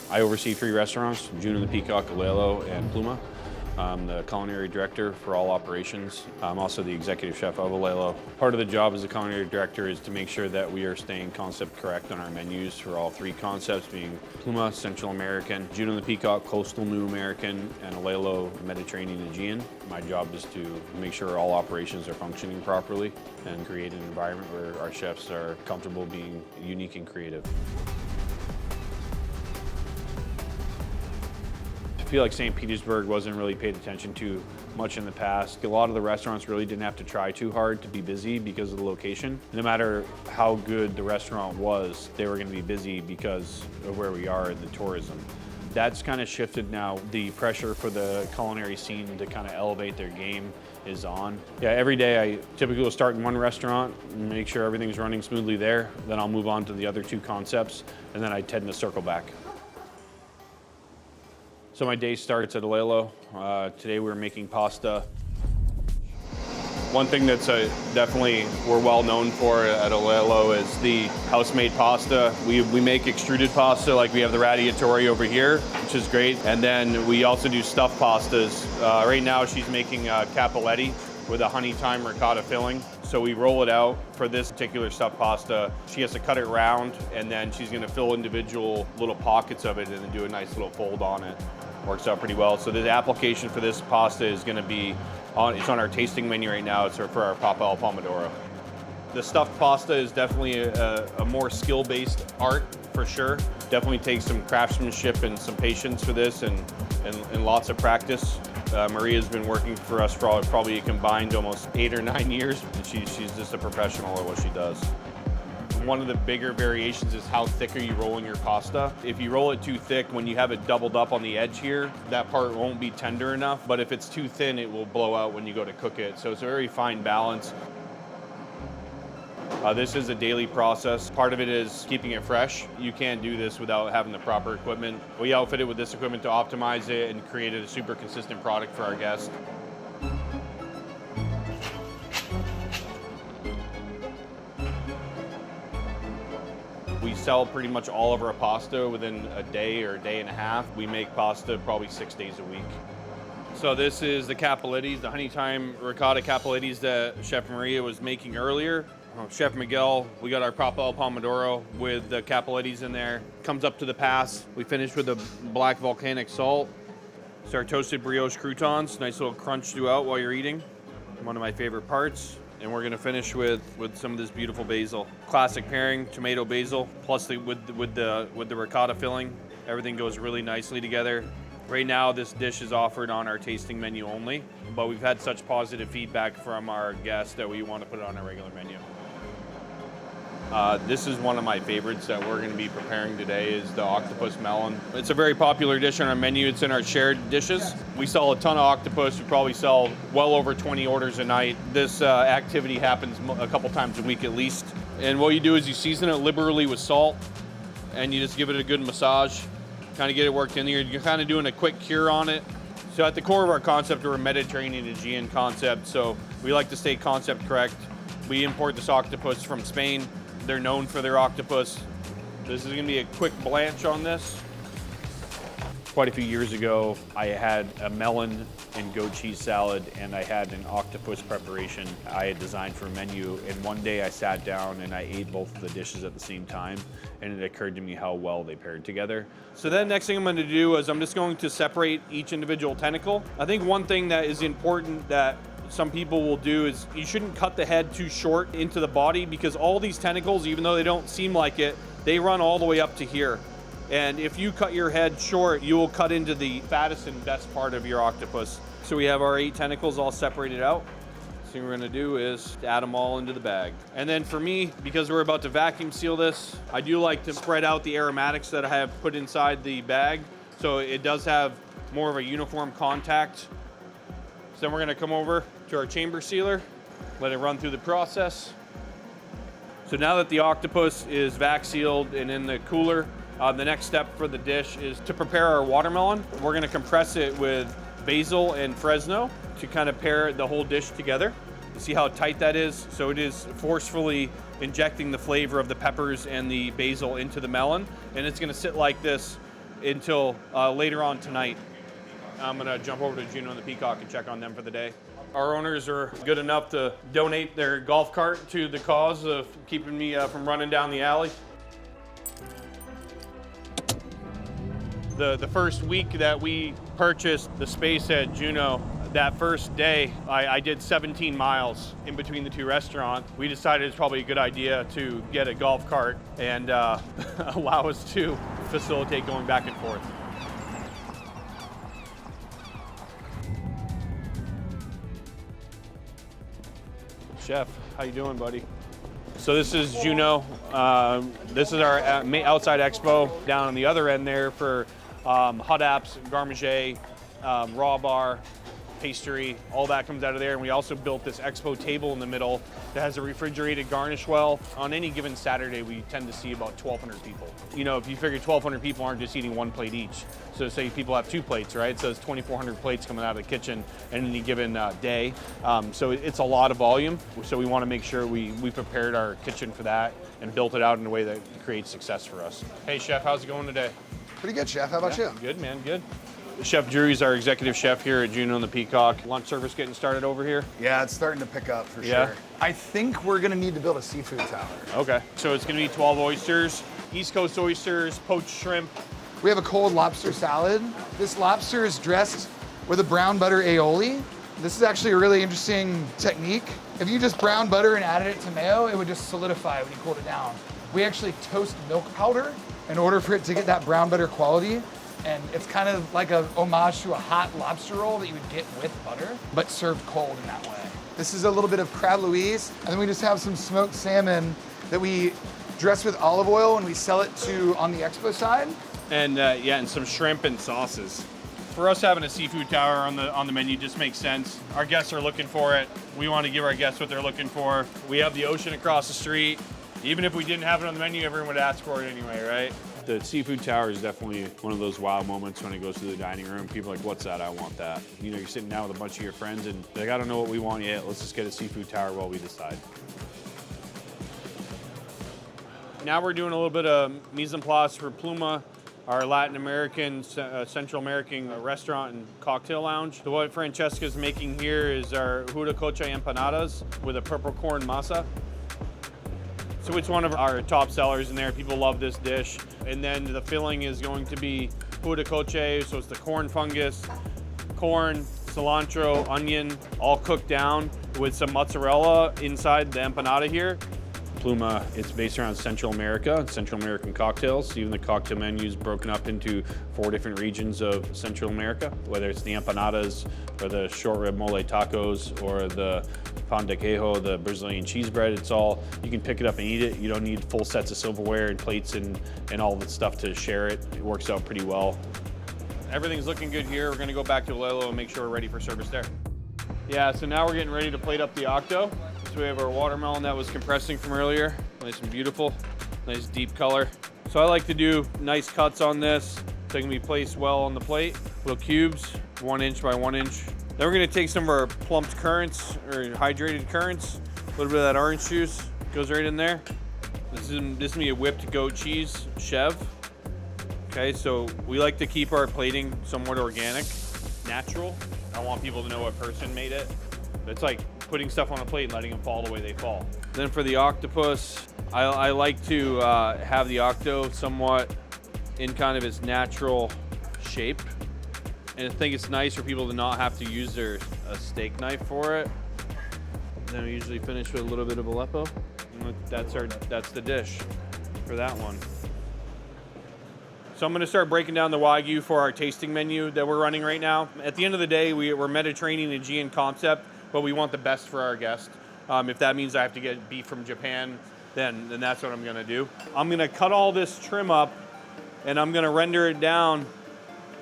I oversee 3 restaurants, Juno the Peacock, Allelo, and Pluma. I'm the culinary director for all operations. I'm also the executive chef of Allelo. Part of the job as a culinary director is to make sure that we are staying concept correct on our menus for all 3 concepts, being Pluma, Central American, Juno the Peacock, Coastal New American, and Allelo, Mediterranean Aegean. My job is to make sure all operations are functioning properly and create an environment where our chefs are comfortable being unique and creative. I feel like St. Petersburg wasn't really paid attention to much in the past. A lot of the restaurants really didn't have to try too hard to be busy because of the location. No matter how good the restaurant was, they were going to be busy because of where we are in the tourism. That's kind of shifted now. The pressure for the culinary scene to kind of elevate their game is on. Yeah, every day I typically will start in one restaurant, make sure everything's running smoothly there, then I'll move on to the other 2 concepts, and then I tend to circle back. So my day starts at Allelo. Today we're making pasta. One thing that's definitely we're well known for at Allelo is the house-made pasta. We make extruded pasta, like we have the radiatori over here, which is great. And then we also do stuffed pastas. Right now she's making cappelletti with a honey thyme ricotta filling. So we roll it out. For this particular stuffed pasta, she has to cut it round, and then she's gonna fill individual little pockets of it and then do a nice little fold on it. Works out pretty well. So the application for this pasta is gonna be, it's on our tasting menu right now. It's for our Papa al Pomodoro. The stuffed pasta is definitely a more skill-based art for sure. Definitely takes some craftsmanship and some patience for this and lots of practice. Maria's been working for us for probably combined almost 8 or 9 years. And she's just a professional at what she does. One of the bigger variations is how thick are you rolling your pasta. If you roll it too thick, when you have it doubled up on the edge here, that part won't be tender enough. But if it's too thin, it will blow out when you go to cook it. So it's a very fine balance. This is a daily process. Part of it is keeping it fresh. You can't do this without having the proper equipment. We outfit it with this equipment to optimize it and create a super consistent product for our guests. We sell pretty much all of our pasta within a day or a day and a half. We make pasta probably 6 days a week. So this is the cappellettis, the honey thyme ricotta cappellettis that Chef Maria was making earlier. Chef Miguel, we got our Papa al Pomodoro with the cappellettis in there. Comes up to the pass. We finish with the black volcanic salt. It's our toasted brioche croutons. Nice little crunch throughout while you're eating. One of my favorite parts. And we're gonna finish with some of this beautiful basil. Classic pairing, tomato basil, plus with the ricotta filling. Everything goes really nicely together. Right now, this dish is offered on our tasting menu only, but we've had such positive feedback from our guests that we want to put it on our regular menu. This is one of my favorites that we're going to be preparing today is the Octopus Melon. It's a very popular dish on our menu. It's in our shared dishes. We sell a ton of octopus. We probably sell well over 20 orders a night. This activity happens a couple times a week at least. And what you do is you season it liberally with salt and you just give it a good massage, kind of get it worked in here. You're kind of doing a quick cure on it. So at the core of our concept, we're a Mediterranean Aegean concept. So we like to stay concept correct. We import this octopus from Spain. They're known for their octopus. This is gonna be a quick blanch on this. Quite a few years ago, I had a melon and goat cheese salad, and I had an octopus preparation I had designed for a menu. And one day I sat down and I ate both of the dishes at the same time, and it occurred to me how well they paired together. So then next thing I'm gonna do is I'm just going to separate each individual tentacle. I think one thing that is important that some people will do is you shouldn't cut the head too short into the body, because all these tentacles, even though they don't seem like it, they run all the way up to here. And if you cut your head short, you will cut into the fattest and best part of your octopus. So we have our 8 tentacles all separated out. So what we're gonna do is add them all into the bag. And then for me, because we're about to vacuum seal this, I do like to spread out the aromatics that I have put inside the bag, so it does have more of a uniform contact. So then we're gonna come over to our chamber sealer, let it run through the process. So now that the octopus is vac sealed and in the cooler, the next step for the dish is to prepare our watermelon. We're gonna compress it with basil and Fresno to kind of pair the whole dish together. You see how tight that is? So it is forcefully injecting the flavor of the peppers and the basil into the melon, and it's gonna sit like this until later on tonight. I'm gonna jump over to Juno the Peacock and check on them for the day. Our owners are good enough to donate their golf cart to the cause of keeping me from running down the alley. The first week that we purchased the space at Juno, that first day, I did 17 miles in between the two restaurants. We decided it's probably a good idea to get a golf cart and allow us to facilitate going back and forth. Chef, how you doing, buddy? So this is Juno. This is our outside expo. Down on the other end there for hot apps, garmager, raw bar, pastry, all that comes out of there. And we also built this expo table in the middle that has a refrigerated garnish well. On any given Saturday, we tend to see about 1,200 people. You know, if you figure 1,200 people aren't just eating one plate each. So say people have 2 plates, right? So it's 2,400 plates coming out of the kitchen in any given day. So it's a lot of volume. So we want to make sure we prepared our kitchen for that and built it out in a way that creates success for us. Hey, Chef, how's it going today? Pretty good, Chef. How about you? Good, man, good. Chef Drew's our executive chef here at Juno the Peacock. Lunch service getting started over here? Yeah, it's starting to pick up for sure. I think we're gonna need to build a seafood tower. Okay, so it's gonna be 12 oysters, East Coast oysters, poached shrimp. We have a cold lobster salad. This lobster is dressed with a brown butter aioli. This is actually a really interesting technique. If you just brown butter and added it to mayo, it would just solidify when you cooled it down. We actually toast milk powder in order for it to get that brown butter quality. And it's kind of like a homage to a hot lobster roll that you would get with butter, but served cold in that way. This is a little bit of crab louise, and then we just have some smoked salmon that we dress with olive oil and we sell it to on the expo side. And and some shrimp and sauces. For us, having a seafood tower on the menu just makes sense. Our guests are looking for it. We want to give our guests what they're looking for. We have the ocean across the street. Even if we didn't have it on the menu, everyone would ask for it anyway, right? The seafood tower is definitely one of those wow moments when it goes to the dining room. People are like, what's that? I want that. You know, you're sitting down with a bunch of your friends and they're like, I don't know what we want yet. Let's just get a seafood tower while we decide. Now we're doing a little bit of mise en place for Pluma, our Latin American, Central American restaurant and cocktail lounge. So what Francesca's making here is our Huitlacoche empanadas with a purple corn masa. So it's one of our top sellers in there. People love this dish. And then the filling is going to be Huitlacoche, so it's the corn fungus, corn, cilantro, onion, all cooked down with some mozzarella inside the empanada here. Pluma, it's based around Central America, Central American cocktails. Even the cocktail menu is broken up into 4 different regions of Central America, whether it's the empanadas or the short rib mole tacos or the pan de queijo, the Brazilian cheese bread. It's all, you can pick it up and eat it. You don't need full sets of silverware and plates and all the stuff to share it. It works out pretty well. Everything's looking good here. We're gonna go back to Allelo and make sure we're ready for service there. Yeah, so now we're getting ready to plate up the octo. So we have our watermelon that was compressing from earlier. Nice and beautiful, nice deep color. So I like to do nice cuts on this so it can be placed well on the plate. Little cubes, 1 inch by 1 inch. Then we're gonna take some of our plumped currants or hydrated currants, a little bit of that orange juice, goes right in there. This is gonna be a whipped goat cheese chev. Okay, so we like to keep our plating somewhat organic, natural. I want people to know what person made it. It's like putting stuff on a plate and letting them fall the way they fall. Then for the octopus, I like to have the octo somewhat in kind of its natural shape. And I think it's nice for people to not have to use a steak knife for it. Then we usually finish with a little bit of Aleppo. And that's the dish for that one. So I'm gonna start breaking down the Wagyu for our tasting menu that we're running right now. At the end of the day, we're Mediterranean and Aegean concept, but we want the best for our guests. If that means I have to get beef from Japan, then that's what I'm gonna do. I'm gonna cut all this trim up and I'm gonna render it down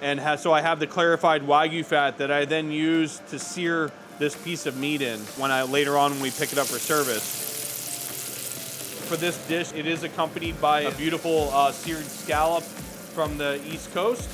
and so I have the clarified Wagyu fat that I then use to sear this piece of meat in later on when we pick it up for service. For this dish, it is accompanied by a beautiful seared scallop from the East Coast.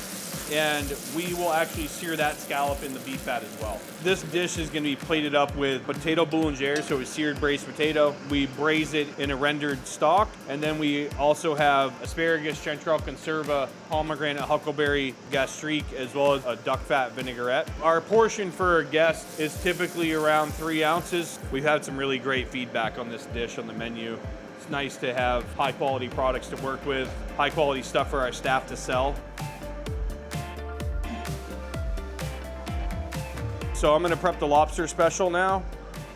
and we will actually sear that scallop in the beef fat as well. This dish is going to be plated up with potato boulangere, so it's seared braised potato. We braise it in a rendered stock, and then we also have asparagus, chanterelle conserva, pomegranate huckleberry gastrique, as well as a duck fat vinaigrette. Our portion for a guest is typically around 3 ounces. We've had some really great feedback on this dish on the menu. It's nice to have high quality products to work with, high quality stuff for our staff to sell. So I'm gonna prep the lobster special now.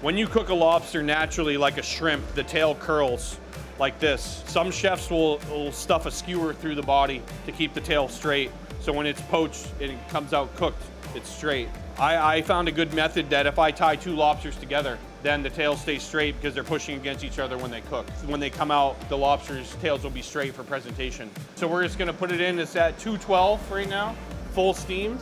When you cook a lobster naturally like a shrimp, the tail curls like this. Some chefs will stuff a skewer through the body to keep the tail straight. So when it's poached and it comes out cooked, it's straight. I found a good method that if I tie 2 lobsters together, then the tails stay straight because they're pushing against each other when they cook. When they come out, the lobster's tails will be straight for presentation. So we're just gonna put it in, it's at 212 right now, full steam.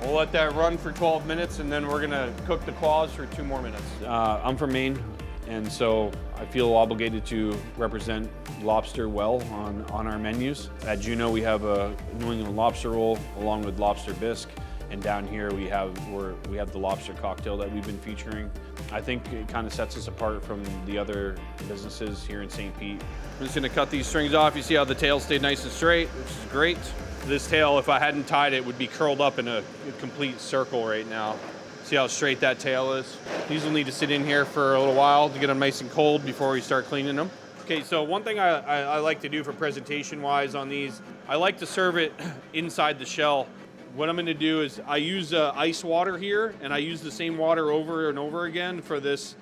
We'll let that run for 12 minutes and then we're gonna cook the claws for 2 more minutes. I'm from Maine, and so I feel obligated to represent lobster well on our menus. At Juno, we have a New England lobster roll along with lobster bisque. And down here we have the lobster cocktail that we've been featuring. I think it kind of sets us apart from the other businesses here in St. Pete. I'm just gonna cut these strings off. You see how the tail stayed nice and straight, which is great. This tail, if I hadn't tied it, would be curled up in a complete circle right now. See how straight that tail is? These will need to sit in here for a little while to get them nice and cold before we start cleaning them. Okay, so one thing I like to do for presentation-wise on these, I like to serve it inside the shell. What I'm gonna do is I use ice water here, and I use the same water over and over again for this,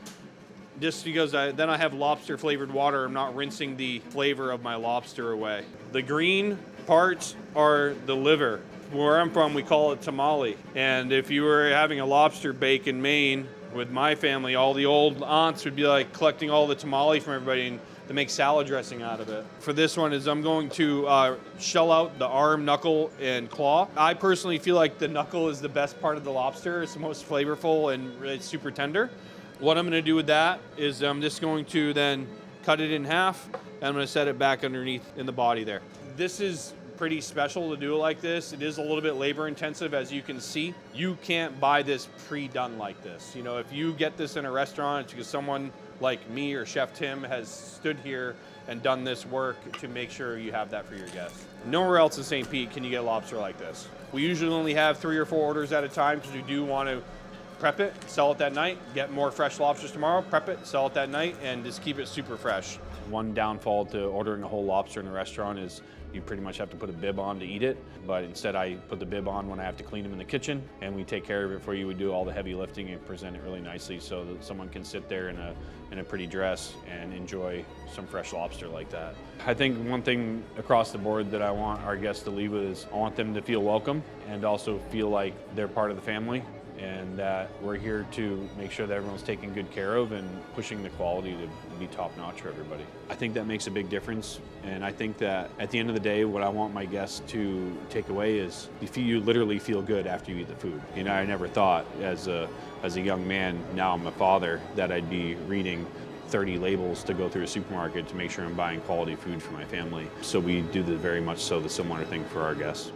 just because then I have lobster flavored water. I'm not rinsing the flavor of my lobster away. The green parts are the liver. Where I'm from, we call it tamale. And if you were having a lobster bake in Maine with my family, all the old aunts would be like collecting all the tamale from everybody and to make salad dressing out of it. For this one is I'm going to shell out the arm, knuckle, and claw. I personally feel like the knuckle is the best part of the lobster. It's the most flavorful and it's super tender. What I'm gonna do with that is I'm just going to then cut it in half and I'm gonna set it back underneath in the body there. This is pretty special to do it like this. It is a little bit labor intensive, as you can see. You can't buy this pre-done like this. You know, if you get this in a restaurant, it's because someone like me or Chef Tim has stood here and done this work to make sure you have that for your guests. Nowhere else in St. Pete can you get lobster like this. We usually only have 3 or 4 orders at a time because we do want to prep it, sell it that night, get more fresh lobsters tomorrow, prep it, sell it that night, and just keep it super fresh. One downfall to ordering a whole lobster in a restaurant is you pretty much have to put a bib on to eat it, but instead I put the bib on when I have to clean them in the kitchen, and we take care of it for you. We do all the heavy lifting and present it really nicely so that someone can sit there in a pretty dress and enjoy some fresh lobster like that. I think one thing across the board that I want our guests to leave with is I want them to feel welcome and also feel like they're part of the family, and that we're here to make sure that everyone's taken good care of and pushing the quality to be top-notch for everybody. I think that makes a big difference, and I think that at the end of the day, what I want my guests to take away is you literally feel good after you eat the food. You know, I never thought as a young man, now I'm a father, that I'd be reading 30 labels to go through a supermarket to make sure I'm buying quality food for my family. So we do very much so the similar thing for our guests.